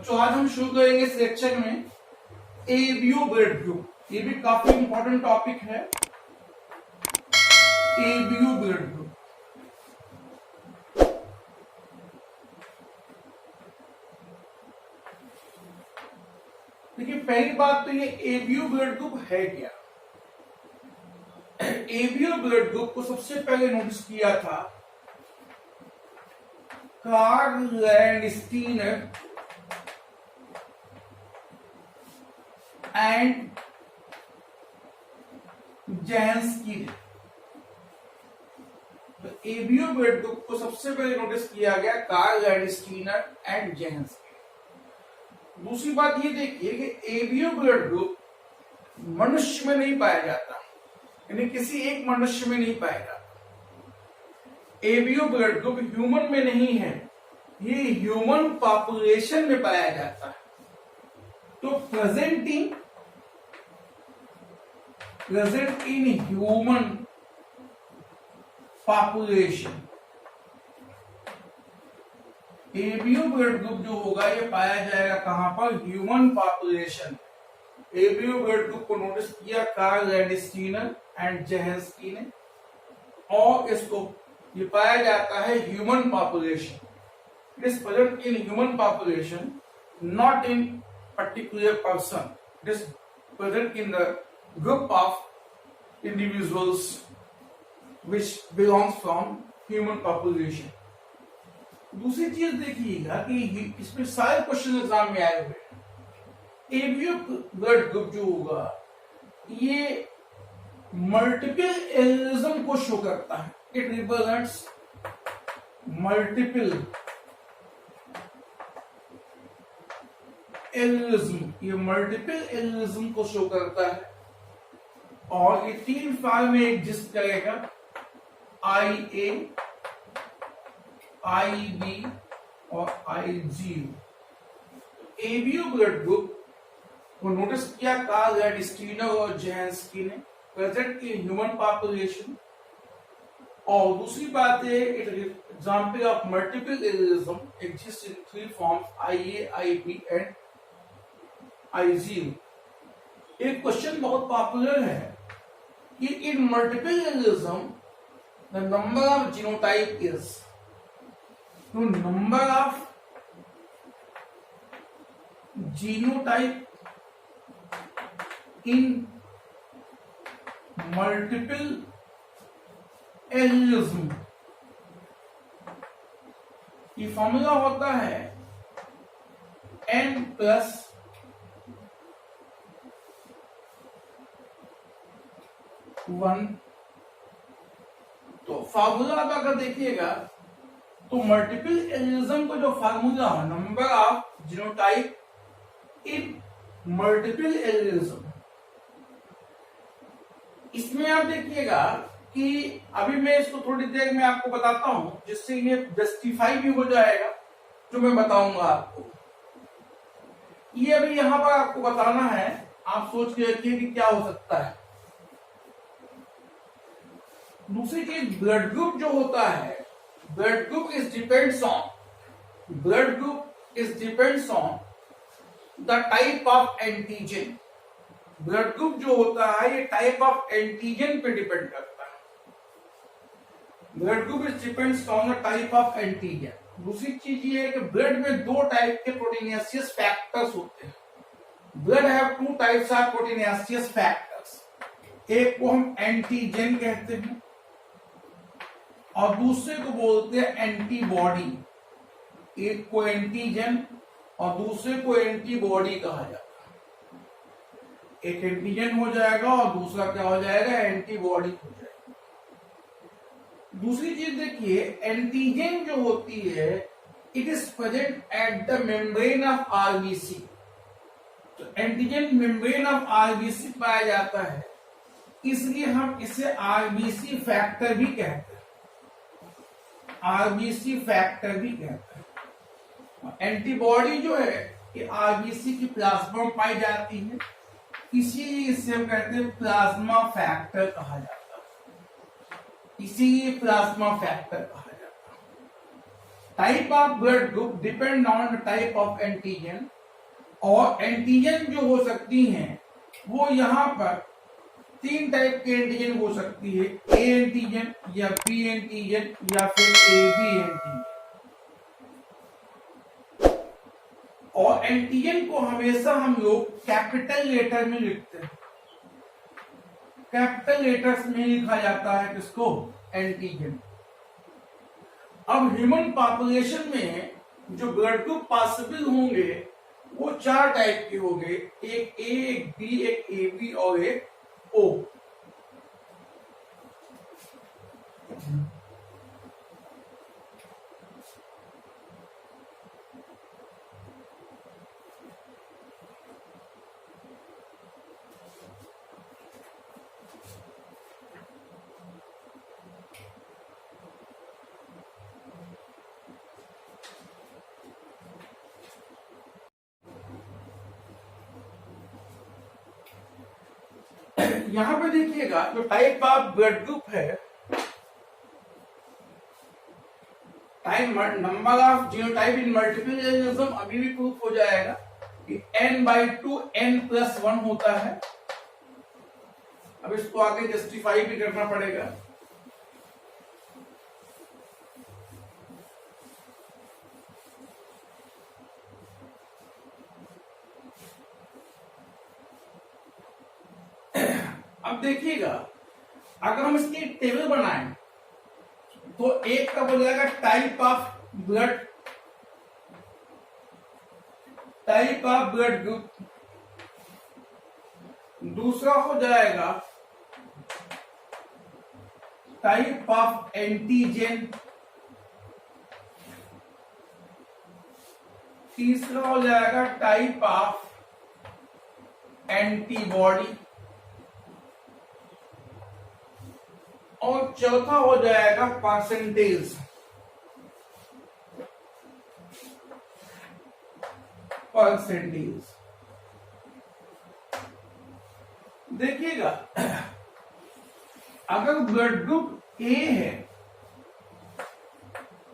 बच्चों आज हम शुरू करेंगे इस लेक्चर में एबीओ ब्लड ग्रुप। ये भी काफी इंपॉर्टेंट टॉपिक है। एबीओ ब्लड ग्रुप, देखिए पहली बात तो ये एबीओ ब्लड ग्रुप है क्या। एबीओ ब्लड ग्रुप को सबसे पहले नोटिस किया था कार्ल लैंडस्टीनर एंड जेंस्की ने। तो एबीओ ब्लड ग्रुप को सबसे पहले नोटिस किया गया कार्ल लैंडस्टीनर एंड जेंस्की। दूसरी बात ये देखिए कि एबीओ ब्लड ग्रुप मनुष्य में नहीं पाया जाता, यानी किसी एक मनुष्य में नहीं पाया जाता। एबीओ ब्लड ग्रुप ह्यूमन में नहीं है, ये ह्यूमन पॉपुलेशन में पाया जाता है। तो present in human population ABO blood group जो होगा ये पाया जाएगा कहां पर, human population. ABO blood group को नोटिस किया कार्ल लैंडस्टीनर एंड जेंस्की ने, और इसको ये पाया जाता है human population. It is present in human population, not in particular person. It is present in the group of individuals which belongs from human population। दूसरी चीज देखिएगा कि इसमें सारे क्वेश्चन एग्जाम में आए हुए। एबीओ ब्लड ग्रुप जो होगा ये मल्टीपल एलिज्म को शो करता है। इट रिप्रेजेंट्स मल्टीपल एलिज्म, ये मल्टीपल एलिज्म को शो करता है, और ये तीन फाइल में एग्जिस्ट करेगा, IA, IB और IG। एबीओ ब्लड ग्रुप को नोटिस किया कार्ल लैंडस्टीनर और जेंस्की ने, प्रेजेंट इन ह्यूमन पॉपुलेशन। और दूसरी बात है it example of multiple allelism exist in three forms, IA, IB and IG। एक क्वेश्चन बहुत पॉपुलर है कि in multiple elism the number of genotype is, तो number of genotype in multiple elism, ये फॉर्मूला होता है n प्लस 1। तो formula आप अगर देखिएगा तो मल्टीपल एलिज्म का जो फार्मूला है, number of genotype in multiple allelism, इसमें आप देखिएगा कि अभी मैं इसको थोड़ी देर में आपको बताता हूं, जिससे ये जस्टिफाई भी हो जाएगा जो मैं बताऊंगा आपको। ये अभी यहां पर आपको बताना है, आप सोच के रखिए कि क्या हो सकता है। दूसरी चीज ब्लड ग्रुप जो होता है, blood group is depends on the type of antigen. Blood group जो होता है ये टाइप ऑफ एंटीजन पे डिपेंड करता है। Blood group is depends on the type of antigen. दूसरी चीज ये है कि ब्लड में दो टाइप के प्रोटीनेशियस फैक्टर्स होते हैं। Blood have two types of proteinaceous factors, एक को हम एंटीजन कहते हैं और दूसरे को बोलते हैं एंटीबॉडी। एक को एंटीजन और दूसरे को एंटीबॉडी कहा जाता है। एक एंटीजन हो जाएगा और दूसरा क्या हो जाएगा, एंटीबॉडी हो जाएगा। दूसरी चीज देखिए, एंटीजन जो होती है it is present at the membrane of RBC. तो एंटीजन मेम्ब्रेन ऑफ आरबीसी पाया जाता है, इसलिए हम इसे आरबीसी फैक्टर भी कहते हैं। आरबीसी फैक्टर भी कहते हैं। एंटीबॉडी जो है ये आरबीसी की प्लाज्मा में पाई जाती है, इसीलिए इसे हम कहते हैं प्लाज्मा फैक्टर कहा जाता है। इसीलिए प्लाज्मा फैक्टर कहा जाता है। Type of blood group depend on the type of antigen और एंटीजन जो हो सकती हैं वो यहां पर 3 टाइप के एंटीजन हो सकती है, ए एंटीजन या बी एंटीजन या फिर ए बी एंटीजन। और एंटीजन को हमेशा हम लोग कैपिटल लेटर में लिखते हैं, कैपिटल लेटर्स में लिखा जाता है किसको, एंटीजन। अब ह्यूमन पॉपुलेशन में जो ब्लड ग्रुप पॉसिबल होंगे वो 4 टाइप के होंगे, एक ए, एक बी, एक ए बी और एक ओ। यहां पे देखिएगा जो टाइप ऑफ ब्लड ग्रुप है, time number of genotype in multiple organism अभी भी प्रूफ हो जाएगा कि n/2 n+1 होता है। अब इसको आगे जस्टिफाई भी करना पड़ेगा। अब देखिएगा अगर हम इसकी टेबल बनाएं तो एक का हो जाएगा टाइप ऑफ ब्लड ग्रुप, दूसरा हो जाएगा टाइप ऑफ एंटीजन, तीसरा हो जाएगा टाइप ऑफ एंटीबॉडी और चौथा हो जाएगा परसेंटेज। देखिएगा अगर ब्लड ग्रुप ए है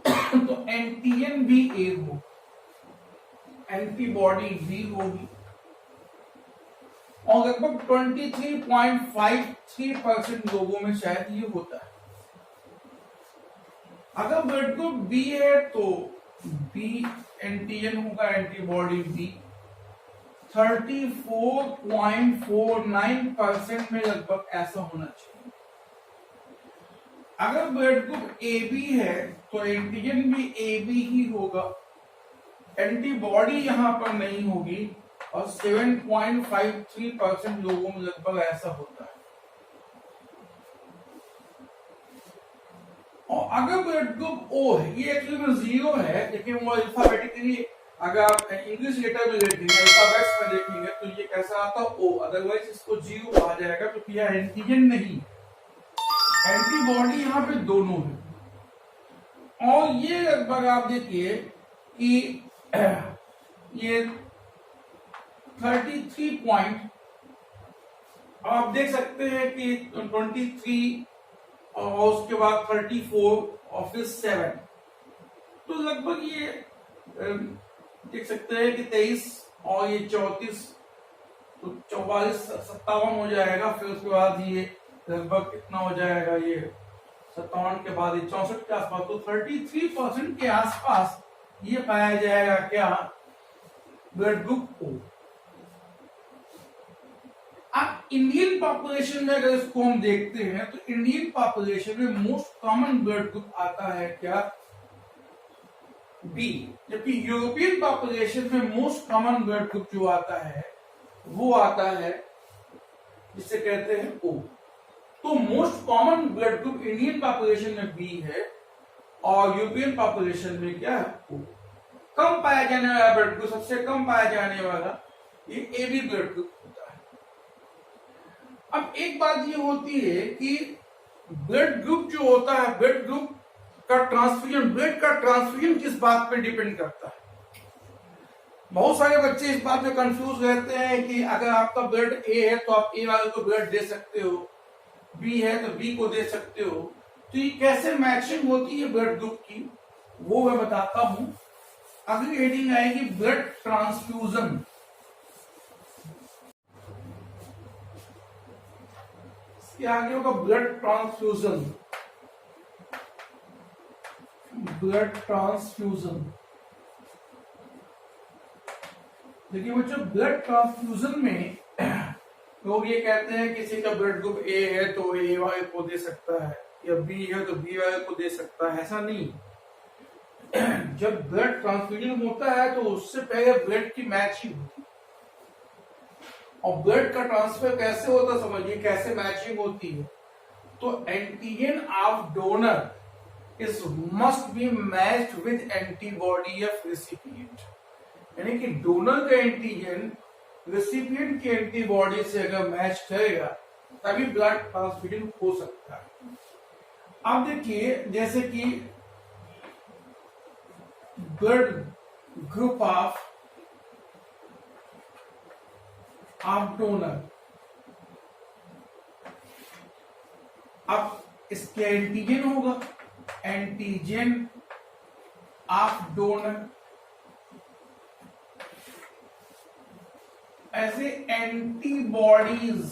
तो एंटीजन भी ए हो, एंटीबॉडी बी होगी और लगभग 23.53% लोगों में शायद ये होता है। अगर ब्लड ग्रुप बी है तो बी एंटीजन होगा, एंटीबॉडी बी। 34.49% में लगभग ऐसा होना चाहिए। अगर ब्लड ग्रुप ए बी है तो एंटीजन भी ए बी ही होगा, एंटीबॉडी यहां पर नहीं होगी और 7.53% लोगों में लगभग ऐसा होता है। और अगर ब्लड ग्रुप ओ है, ये एक्चुअली में 0 है, लेकिन वो अल्फाबेटिकली अगर आप इंग्लिश लेटर में देखेंगे, अल्फाबेट्स में देखेंगे तो ये कैसा आता है ओ, अदरवाइज इसको 0 कहा जाएगा क्योंकि यह एंटीजन नहीं, एंटीबॉडी यहाँ पे दोनों है। और ये लगभग आप देखिए कि ये 33 पॉइंट, आप देख सकते हैं कि 23 और उसके बाद 34 और फिर 7, तो लगभग ये देख सकते हैं कि 23 और ये 34 तो 44-57 हो जाएगा। फिर उसके बाद ये लगभग कितना हो जाएगा, ये 57 के बाद ये 64 के आसपास, तो 33% के आसपास ये पाया जाएगा क्या, ब्लड ग्रुप ओ। अब इंडियन पॉपुलेशन में अगर इसको हम देखते हैं तो इंडियन पॉपुलेशन में मोस्ट कॉमन ब्लड ग्रुप आता है क्या, बी, जबकि यूरोपियन पॉपुलेशन में मोस्ट कॉमन ब्लड ग्रुप जो आता है वो आता है जिसे कहते हैं ओ। तो most common blood group Indian population में बी है और यूरोपियन पॉपुलेशन में क्या है, ओ। कम पाया जाने वाला ब्लड ग्रुप, सबसे कम पाया जाने वाला ये ए बी ब्लड ग्रुप होता है। अब एक बात ये होती है कि ब्लड ग्रुप जो होता है, ब्लड ग्रुप का ट्रांसफ्यूजन, ब्लड का ट्रांसफ्यूजन किस बात पे डिपेंड करता है। बहुत सारे बच्चे इस बात में कंफ्यूज रहते हैं कि अगर आपका ब्लड ए है तो आप ए वाले को ब्लड दे सकते हो, बी है तो बी को दे सकते हो। तो ये कैसे मैचिंग होती है ब्लड ग्रुप की, वो मैं बताता हूं। अगली हेडिंग आएगी ब्लड ट्रांसफ्यूजन। इसके आगे होगा ब्लड ट्रांसफ्यूजन। ब्लड ट्रांसफ्यूजन, देखिए बच्चों ब्लड ट्रांसफ्यूजन में लोग ये कहते हैं किसी का ब्लड ग्रुप ए है तो ए वाले को दे सकता है, या बी है तो बी वाले को दे सकता है। ऐसा नहीं, जब ब्लड ट्रांसफ्यूजन होता है तो उससे पहले ब्लड की मैचिंग होती है। और ब्लड का ट्रांसफर कैसे होता है समझिए, कैसे मैचिंग होती है। तो antigen of donor is must be matched with antibody of recipient, यानी कि डोनर का एंटीजन रेसिपिएंट की एंटीबॉडी से अगर मैच करेगा तभी ब्लड ट्रांसफ्यूजन हो सकता है। अब देखिए जैसे कि ब्लड ग्रुप ऑफ डोनर, अब इसके एंटीजन होगा, एंटीजन ऑफ डोनर ऐसे एंटीबॉडीज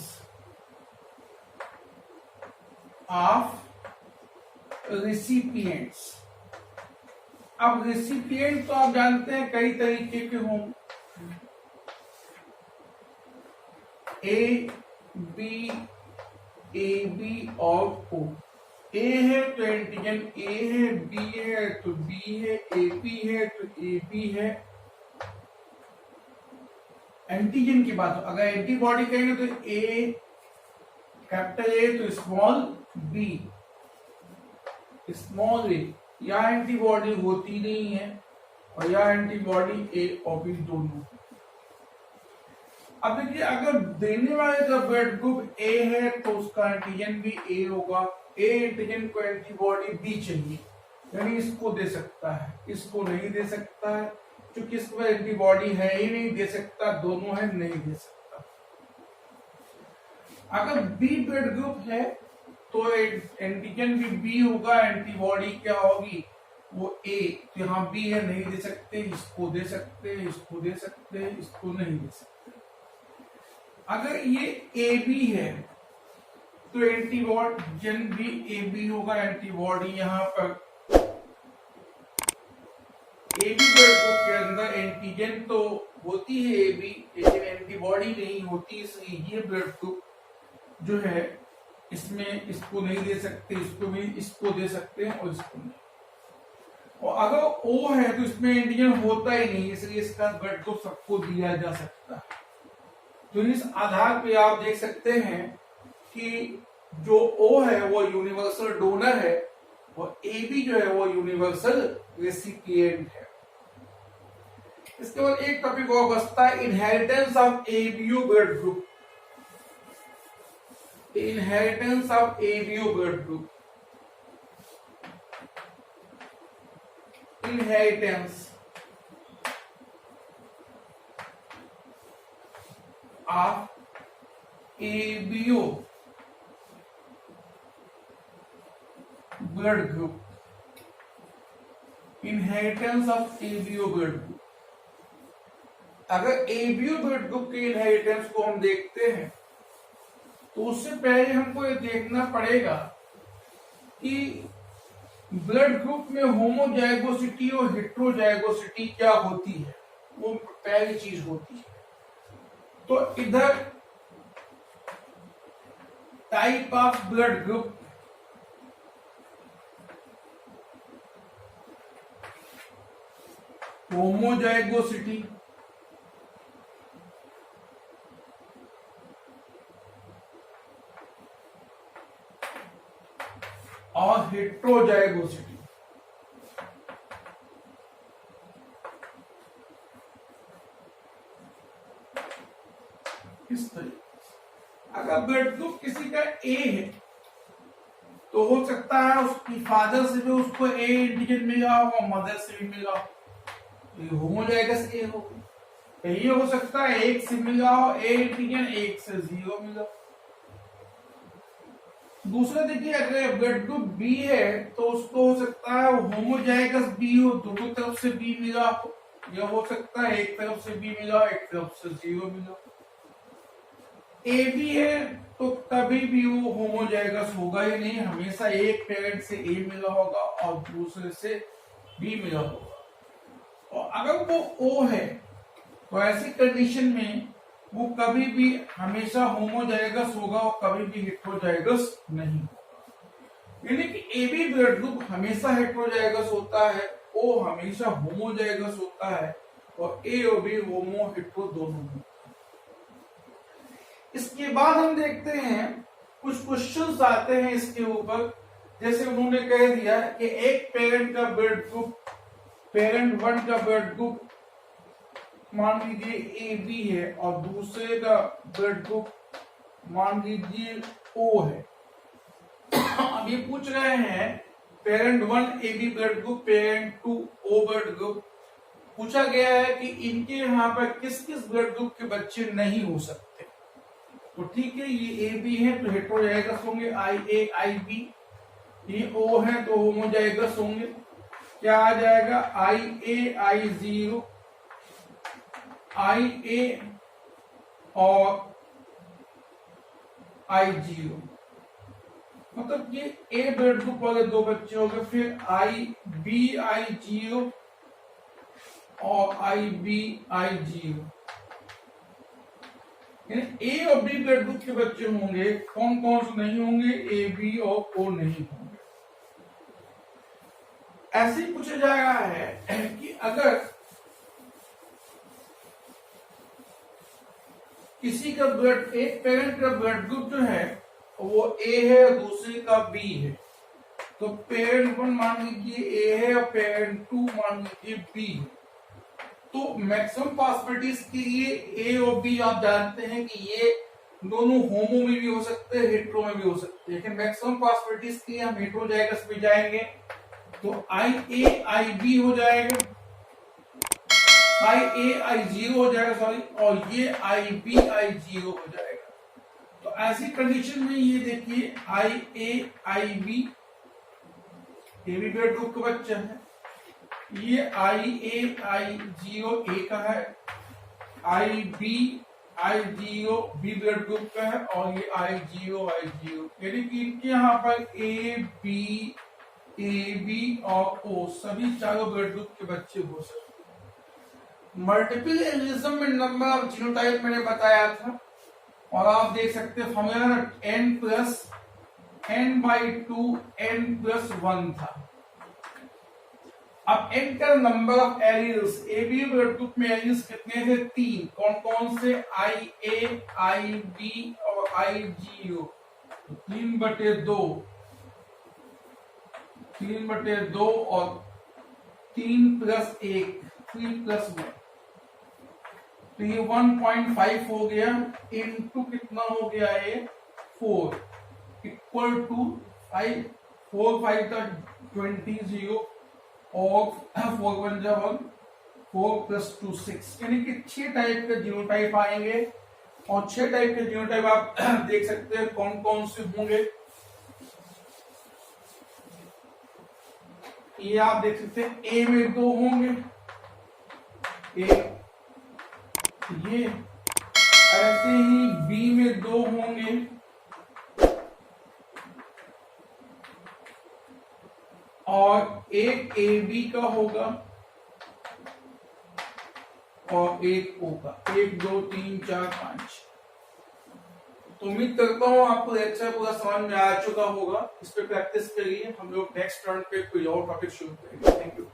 ऑफ रिसिपिएंट्स। अब रिसिपिएंट तो आप जानते हैं कई तरीके के होंगे, ए बी और ओ। ए है तो एंटीजन ए है, बी है तो बी है, ए बी है तो ए बी है। एंटीजन की बात हो, अगर एंटीबॉडी कहेंगे तो ए कैपिटल ए तो स्मॉल बी स्मॉल ए। या एंटीबॉडी होती नहीं है और या एंटीबॉडी ए और बी दोनों। अब देखिए अगर देने वाले का ब्लड ग्रुप ए है तो उसका एंटीजन भी ए होगा। ए एंटीजन को एंटीबॉडी बी चाहिए, यानी इसको दे सकता है, इसको नहीं दे सकता है, क्योंकि इसमें एंटीबॉडी है ही नहीं, दे सकता, दोनों है नहीं दे सकता। अगर बी ब्लड ग्रुप है तो एंटीजन भी बी होगा, एंटीबॉडी क्या होगी वो ए। तो यहाँ बी है नहीं दे सकते, इसको दे सकते, इसको दे सकते, इसको नहीं दे सकते। अगर ये ए बी है तो एंटीबॉडी भी ए बी होगा, एंटीबॉडी यहाँ पर ए बी ब्लड ग्रुप के अंदर एंटीजन तो होती है ए बी, लेकिन एंटीबॉडी नहीं होती, इसलिए ये ब्लड ग्रुप जो है इसमें इसको नहीं दे सकते, इसको भी इसको दे सकते हैं और इसको नहीं। और अगर ओ है तो इसमें एंटीजन होता ही नहीं, इसलिए इसका ब्लड ग्रुप सबको दिया जा सकता है। तो इस आधार पे आप देख सकते हैं कि जो ओ है वो यूनिवर्सल डोनर है और ए बी जो है वो यूनिवर्सल रेसिपिएंट है। इसके बाद एक टॉपिक और बचता है inheritance of ABO blood group. Inheritance of ABO blood group, inheritance of ABO blood group, inheritance of ABO blood group. अगर एबीओ ब्लड ग्रुप के इनहेरिटेंस को हम देखते हैं तो उससे पहले हमको ये देखना पड़ेगा कि ब्लड ग्रुप में होमोजाइगोसिटी और हेट्रोजाइगोसिटी क्या होती है, वो पहली चीज होती है। तो इधर type of blood group, homozygosity, और हेट्रोजाइगोसिटी। इस तरीके अगर ब्लड ग्रुप किसी का ए है तो हो सकता है उसकी फादर से भी उसको ए एंटीजन मिला हो, मदर से भी मिला हो, तो होमोजाइगस ए हो। ये हो सकता है एक से मिला हो ए एंटीजन, एक से जीरो मिला। दूसरा देखिए अगर ब्लड ग्रुप बी है तो उसको हो सकता है होमोजाइगस बी हो, दोनों तरफ से बी मिला हो, या हो सकता है एक तरफ से बी मिला, एक तरफ से जीरो मिला। ए बी है तो कभी भी वो होमोजाइगस होगा ही नहीं, हमेशा एक पेरेंट से ए मिला होगा और दूसरे से बी मिला होगा। और अगर वो ओ है तो ऐसी कंडीशन में वो कभी भी हमेशा होमोजाइगस होगा और कभी भी हेटेरोजाइगस नहीं होगा। यानी कि ए बी ब्लड ग्रुप हमेशा हेटेरोजाइगस होता है, ओ हमेशा होमोजाइगस होता है और ए और बी होमो हेटेरो दोनों होता है। इसके बाद हम देखते हैं कुछ क्वेश्चंस आते हैं इसके ऊपर, जैसे उन्होंने कह दिया कि एक पेरेंट का ब्लड ग्रुप, पेरेंट 1 का ब्लड ग्रुप मान लीजिए ए बी है और दूसरे का ब्लड ग्रुप मान लीजिए ओ है। अब ये पूछ रहे हैं parent 1 A B blood group, parent 2 O blood group. पूछा गया है कि इनके यहाँ पर किस किस ब्लड ग्रुप के बच्चे नहीं हो सकते। तो ठीक है, ये ए बी है तो हेटेरोजाइगस होंगे, आई ए आई बी। ये ओ है तो होमोजाइगस होंगे। क्या आ जाएगा, आई ए आई जीरो, आई ए और आई जीरो, मतलब ये ए ब्लड ग्रुप वाले दो बच्चे हो गए। फिर आई बी आई जीरो और आई बी आई जीरो। ए और बी ब्लड ग्रुप के बच्चे होंगे, कौन कौन से नहीं होंगे, ए बी और ओ नहीं होंगे। ऐसे ही पूछा जा रहा है कि अगर किसी का ब्लड, एक पेरेंट का ब्लड ग्रुप जो है वो ए है और दूसरे का बी है, तो पेरेंट 1 मान लीजिए ए है और पेरेंट 2 मान लीजिए बी है, तो मैक्सिमम पॉसिबिलिटीज के लिए ए और बी आप जानते हैं कि ये दोनों होमो में भी हो सकते हैं, हेटेरो में भी हो सकते हैं, लेकिन मैक्सिमम पॉसिबिलिटीज के लिए हम हेटेरोजाइगस पे जाएंगे। तो आई ए आई बी हो जाएगा, आई ए आई जीरो हो जाएगा, सॉरी, और ये आई बी आई जीरो हो जाएगा। तो ऐसी कंडीशन में ये देखिए I A I B, A B blood group का बच्चा है, ये आई ए आई जीरो ए का है, I B I zero B blood group का है और ये आई जीरो, यानी कि इनके यहाँ पर ए बी और ओ सभी चारों ब्लड ग्रुप के बच्चे हो सकते हैं। मल्टीपल एलिज्म में नंबर ऑफ जीनोटाइप मैंने बताया था और आप देख सकते हैं formula n plus n/2 n+1 था। अब n का number of alleles, A B blood group में एलिल्स कितने थे, 3। कौन कौन से, आई ए आई बी और आई जीरो, 3/2 और 3+1 3+1, तो ये 1.5 हो गया, इनटू कितना हो गया ये 4, इक्वल टू 5, 4 5 था 20 0 और 4 1 जा 1, 4 + 2 6, यानी कि 6 टाइप के जीनोटाइप आएंगे। और 6 टाइप के जीनोटाइप आप देख सकते हैं कौन कौन से होंगे। ये आप देख सकते हैं ए में 2 होंगे, ये ऐसे ही बी में 2 होंगे, और एक ए बी का होगा और एक ओ का, 1 2 3 4 5। तो उम्मीद करता हूँ आपको लेक्चर पूरा समझ में आ चुका होगा। इस पे प्रैक्टिस करिए, हम लोग नेक्स्ट टर्न पे कोई और टॉपिक शुरू करेंगे। Thank you.